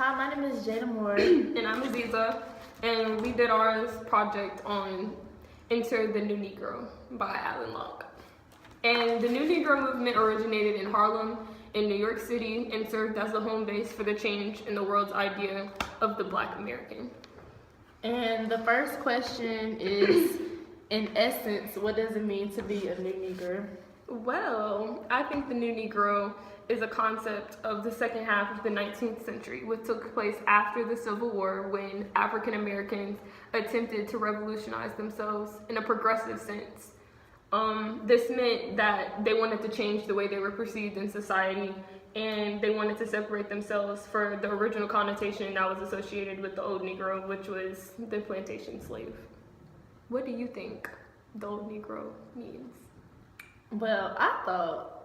Hi, my name is Jada Moore. And I'm Aziza, and we did our project on Enter the New Negro by Alan Locke. And the New Negro movement originated in Harlem, in New York City, and served as the home base for the change in the world's idea of the Black American. And the first question is, in essence, what does it mean to be a new Negro? Well, I think the New Negro is a concept of the second half of the 19th century, which took place after the Civil War when African Americans attempted to revolutionize themselves in a progressive sense. This meant that they wanted to change the way they were perceived in society, and they wanted to separate themselves for the original connotation that was associated with the old Negro, which was the plantation slave. What do you think the old Negro means? Well, I thought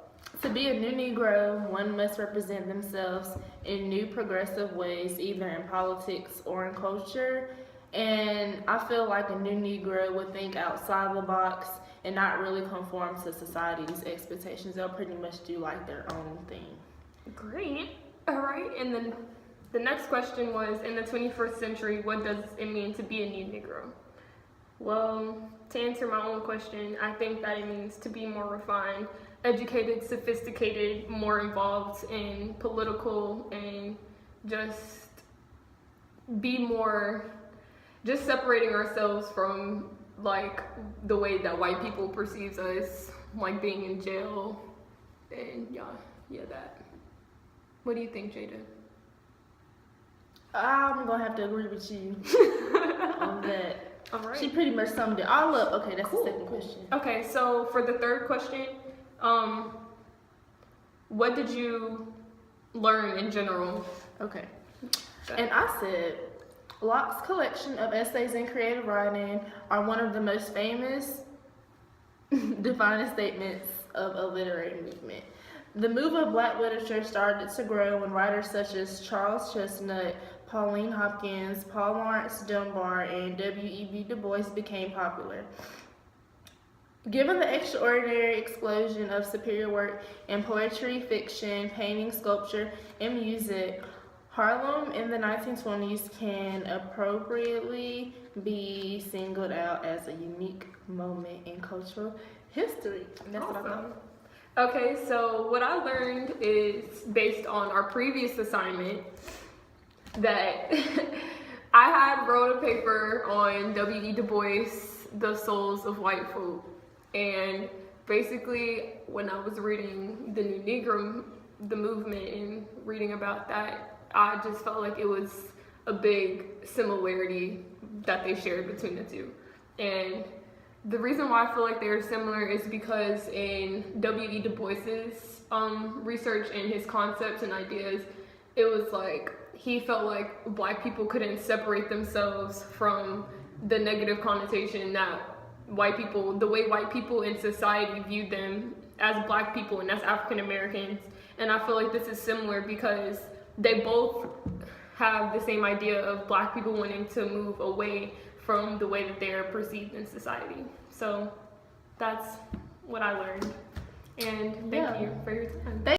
to be a new Negro, one must represent themselves in new progressive ways, either in politics or in culture. And I feel like a new Negro would think outside the box and not really conform to society's expectations. They'll pretty much do like their own thing. Great. All right. And then the next question was, in the 21st century, what does it mean to be a new Negro? Well, to answer my own question, I think that it means to be more refined, educated, sophisticated, more involved in political, and just be more, just separating ourselves from like the way that white people perceives us, like being in jail, and yeah, that. What do you think, Jada? I'm gonna have to agree with you on that. All right. She pretty much summed it all up. Okay, that's Cool. the second question. Okay, so for the third question, what did you learn in general? Okay. And I said, Locke's collection of essays and creative writing are one of the most famous defining statements of a literary movement. The move of Black literature started to grow when writers such as Charles Chesnutt, Pauline Hopkins, Paul Laurence Dunbar, and W.E.B. Du Bois became popular. Given the extraordinary explosion of superior work in poetry, fiction, painting, sculpture, and music, Harlem in the 1920s can appropriately be singled out as a unique moment in cultural history. And that's what I thought. Okay, so what I learned is based on our previous assignment that I had wrote a paper on W.E. Du Bois, The Souls of White Folk. And basically, when I was reading the New Negro, the movement, and reading about that, I just felt like it was a big similarity that they shared between the two. And the reason why I feel like they're similar is because in W.E. Du Bois's research and his concepts and ideas, it was like he felt like Black people couldn't separate themselves from the negative connotation that white people, the way white people in society viewed them as Black people and as African Americans. And I feel like this is similar because they both have the same idea of Black people wanting to move away from the way that they're perceived in society. So that's what I learned. And thank you for your time.